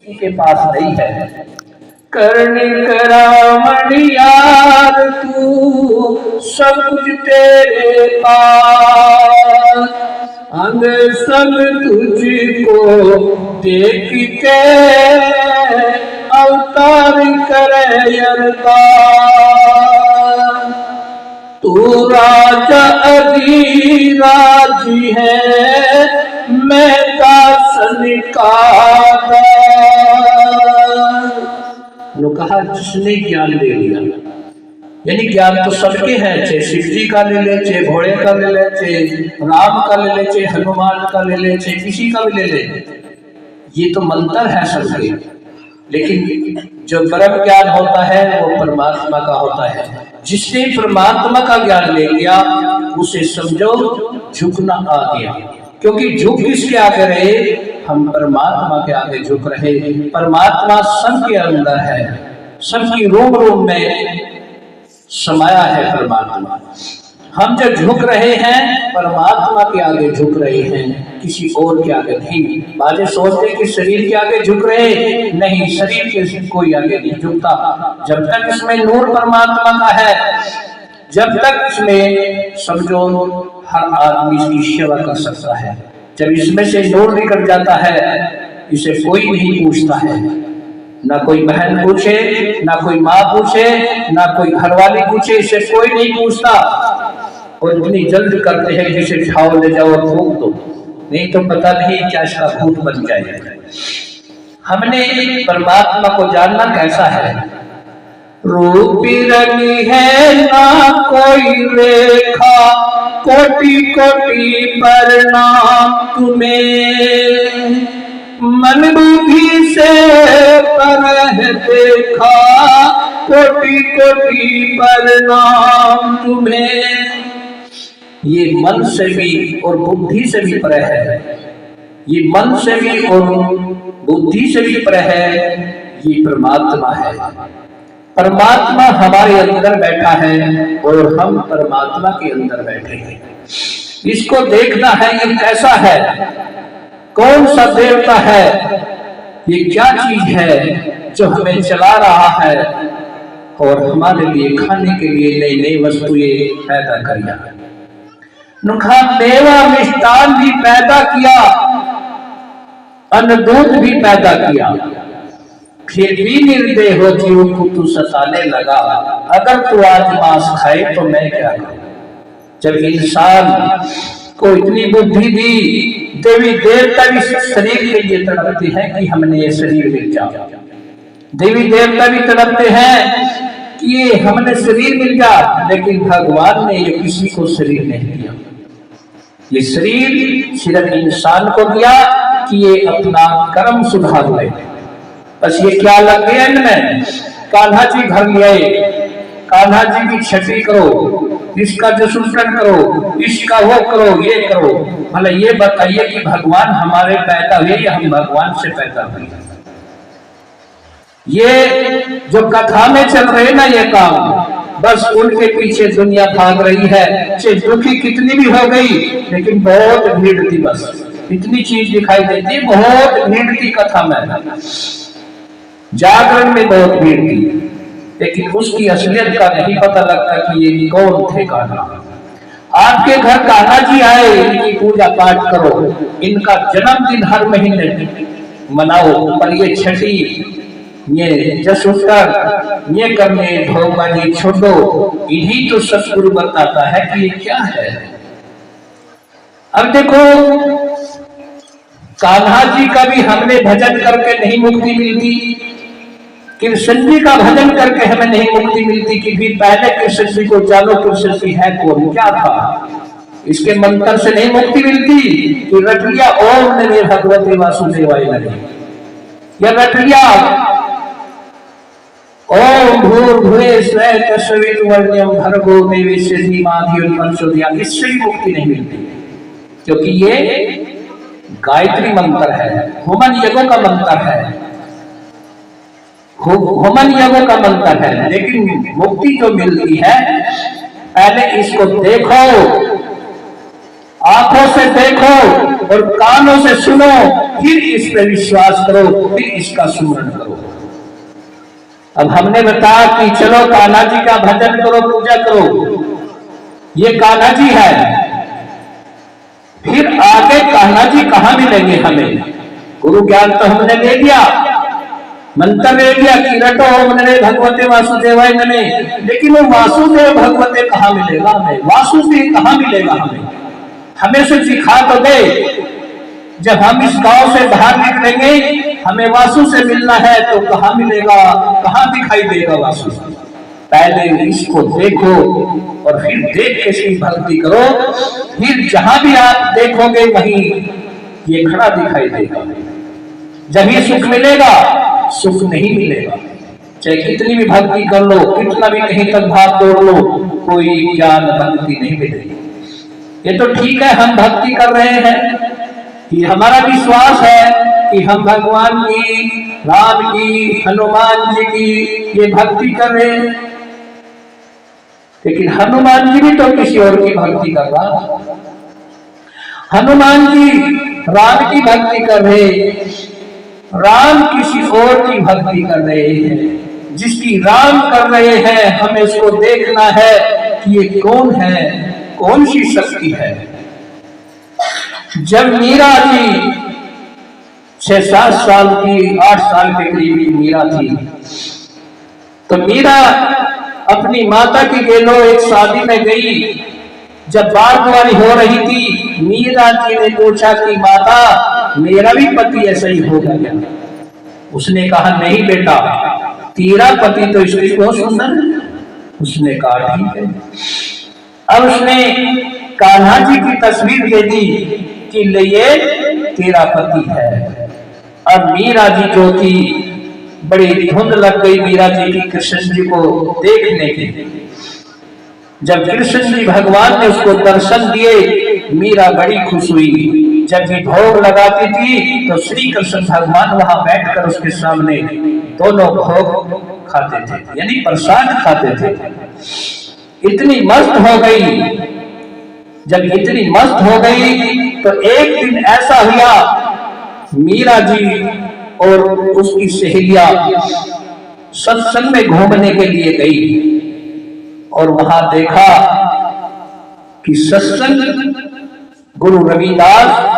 के पास नहीं है। कर्णिक रावण यार तू सब कुछ तेरे पास, अंग संग तुझको देख के अवतार करे अवतार। तू राजा अधिराज है, मैं दासन का कहा जिसने ज्ञान ले लिया, यानी ज्ञान तो सबके हैं, चाहे शिव जी का ले ले, चाहे भोले का ले ले, चाहे राम का ले ले, चाहे हनुमान का ले ले, चाहे किसी का भी ले ले, ये तो मंत्र है सबके। लेकिन जो ब्रह्म ज्ञान होता है वो परमात्मा का होता है। जिसने परमात्मा का ज्ञान ले लिया उसे समझो झुकना आ गया, क्योंकि झुक किसके आगे रहे? हम परमात्मा के आगे झुक रहे। परमात्मा सबके अंदर है, सबकी रोम रोम में समाया है परमात्मा। हम जब झुक रहे हैं परमात्मा के आगे झुक रहे हैं, किसी और के आगे नहीं। बाजे सोचते कि शरीर के आगे झुक रहे, नहीं, शरीर के कोई आगे नहीं झुकता। जब तक इसमें नूर परमात्मा का है, जब तक इसमें समझो हर आदमी इसकी सेवा कर सकता है। जब इसमें से नूर निकल जाता है इसे कोई नहीं पूछता है, ना कोई बहन पूछे, ना कोई माँ पूछे, ना कोई घरवाली पूछे, इसे कोई नहीं पूछता। और इतनी जल्द करते हैं कि इसे उठाओ ले जाओ और फूंक दो, नहीं तो पता नहीं क्या इसका भूत बन जाएगा। हमने परमात्मा को जानना कैसा है? रूपी रंगी है ना कोई रेखा, कोटि कोटि प्रणाम तुम्हें, मन बुद्धि से परह देखा, कोटि कोटि प्रणाम तुम्हें। ये मन से भी और बुद्धि से भी परे है, ये मन से भी और बुद्धि से भी परे है, ये परमात्मा है। परमात्मा हमारे अंदर बैठा है और हम परमात्मा के अंदर बैठे हैं। इसको देखना है ये कैसा है, कौन सा देवता है, ये क्या चीज है जो हमें चला रहा है और हमारे लिए खाने के लिए नई नई वस्तुएं पैदा किया। नुखा मेवा मिष्टान भी पैदा किया, अन्न दूध भी पैदा किया, फिर भी निर्दय हो जीव को तू सताने लगा। अगर तू आज मांस खाए तो मैं क्या करूं? जब इंसान को इतनी बुद्धि दी, देवी देवता भी शरीर के लिए तड़पते हैं कि हमने ये शरीर मिल जाए। देवी देवता भी तड़पते हैं कि ये हमने शरीर मिल जाए, लेकिन भगवान ने ये किसी को शरीर नहीं दिया। ये शरीर सिर्फ इंसान को दिया कि ये अपना कर्म सुधार ले। बस ये क्या लग गया इनमें? कान्हा जी घर ले, कान्हा जी की छठी करो, इसका जसूलन करो, इसका वो करो, ये करो। मतलब ये बताइए कि भगवान हमारे पैदा हुए या हम भगवान से पैदा हुए? ये जो कथा में चल रहे ना ये काम, बस उनके पीछे दुनिया भाग रही है। चाहे दुखी कितनी भी हो गई, लेकिन बहुत भीड़ थी, बस इतनी चीज दिखाई देती, बहुत भीड़ थी कथा में, जागरण में बहुत भीड़ थी, लेकिन उसकी असलियत का नहीं पता लगता कि ये कौन थे कान्हा। आपके घर कान्हा जी आए, इनकी पूजा पाठ करो, इनका जन्मदिन हर महीने मनाओ, पर ये छठी, ये जसूलन, ये करने भोगवानी छोड़ो। इन्हीं तो सतगुरु बताता है कि ये क्या है। अब देखो कान्हा जी का भी हमने भजन करके नहीं मुक्ति मिलती, कृष्ण जी का भजन करके हमें नहीं मुक्ति मिलती कि भी पहले कृष्ण जी को जानो, कृष्ण जी है कौन, क्या था, इसके मंत्र से नहीं मुक्ति मिलती कि रट लिया ओम नमः भगवते वासुदेवाय नमः, या रट लिया ओम भूर्भुवः स्वः तत्सवितुर्वरेण्यं भर्गो देवस्य धीमहि प्रचोदयात्, इससे भी मुक्ति नहीं मिलती, क्योंकि ये गायत्री मंत्र है, होमन यज्ञों का मंत्र है, होमन यज्ञों का मंत्र है। लेकिन मुक्ति जो मिलती है, पहले इसको देखो, आंखों से देखो, और कानों से सुनो, फिर इस पे विश्वास करो, फिर इसका सुमरण करो। अब हमने बताया कि चलो कान्हा जी का भजन करो, पूजा करो, ये कान्हा जी है। फिर आगे कान्हा जी कहां मिलेंगे हमें? गुरु ज्ञान तो हमने ले लिया, मंत्र ले लिया कि रटो ओम नमः भगवते वासुदेवाय नमः, लेकिन वो वासुदेव भगवते कहां मिलेगा हमें? वासुदेव कहां मिलेगा हमें? हमें से सिखा तो दे। जब हम इस गांव से बाहर निकलेंगे, हमें वासु से मिलना है तो कहां मिलेगा, कहां दिखाई देगा वासु? पहले इसको देखो और फिर देख के इसकी भक्ति करो, फिर जहां भी आप देखोगे वहीं ये खड़ा दिखाई देगा। जब ये सुख मिलेगा, सुख नहीं मिलेगा चाहे कितनी भी भक्ति कर लो, कितना भी कहीं तक भाग दौड़ लो, कोई ज्ञान भक्ति नहीं मिलेगी। ये तो ठीक है हम भक्ति कर रहे हैं, कि हमारा विश्वास है कि हम भगवान की, राम की, हनुमान जी की ये भक्ति कर रहे हैं, लेकिन हनुमान जी भी तो किसी और की भक्ति कर रहा। हनुमान जी राम की भक्ति कर रहे, राम किसी और की भक्ति कर रहे हैं। जिसकी राम कर रहे हैं, हमें उसको देखना है कि ये कौन है, कौन सी शक्ति है। जब मीरा जी 6-7 साल की, 8 साल के करीब की मीरा थी, तो मीरा अपनी माता की गेलो एक शादी में गई। जब बारदुआरी हो रही थी, मीरा जी ने पूछा कि माता मेरा भी पति ऐसा ही होगा क्या? उसने कहा नहीं बेटा, तेरा पति तो इसकी बहुत सुंदर है। उसने कहा ठीक है। अब उसने कान्हा जी की तस्वीर दे दी कि ले ये तेरा पति है। अब मीरा जी जो थी, बड़ी धुंध लग गई मीरा जी की कृष्ण जी को देखने की। जब कृष्ण जी भगवान ने उसको दर्शन दिए, मीरा बड़ी खुश हुई। जब भी भोग लगाती थी तो श्री कृष्ण भगवान वहां बैठकर उसके सामने दोनों भोग खाते थे, यानी प्रसाद खाते थे। इतनी मस्त हो गई। जब इतनी मस्त हो गई तो एक दिन ऐसा हुआ, मीरा जी और उसकी सहेलियां सत्संग में घूमने के लिए गई और वहां देखा कि सत्संग गुरु रविदास